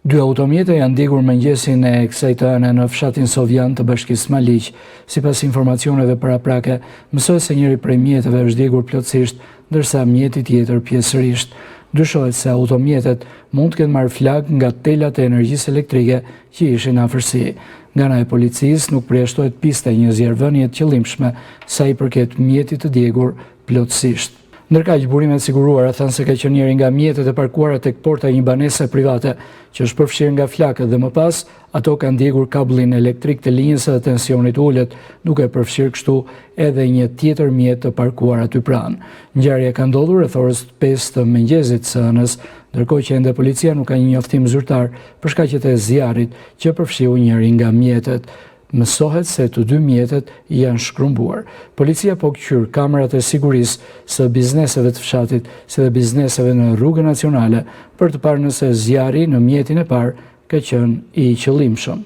Dy automjete janë ndjekur mëngjesin e kësaj të ëne në fshatin Sovjan të Bashkisë Maliq. Sipas informacioneve paraprake, mësohet se njëri prej mjeteve është ndjekur plotësisht, ndërsa mjeti tjetër pjesërisht. Dyshohet se automjetet mund të kenë marrë flag nga telat e energjisë elektrike që ishin afërsi. Nga ana e policisë nuk përjashtohet pista e një zjarrvënie të qëllimshme sa i përket mjetit të ndjekur plotësisht. Ndërkaq, burimet siguruara thanë se ka qenë njëri nga mjetet e parkuara tek porta e një banese private, që është përfshirë nga flakët dhe më pas, ato kanë ndjekur kabullin elektrik të linjës së tensionit ulët, duke përfshirë kështu edhe një tjetër mjet të parkuar aty pranë. Ngjarja ka ndodhur rreth orës 5 të mëngjesit së hënës, ndërkohë që ende policia nuk ka një njoftim zyrtar për shkaqet e zjarrit që përfshiu njëri nga mjetet. Mësohet se të dy mjetet janë shkrumbuar. Policia po kqyr kamerat e sigurisë së bizneseve të fshatit, si dhe bizneseve në rrugën nacionale, për të parë nëse zjarri në mjetin e parë ka qenë i qëllimshëm.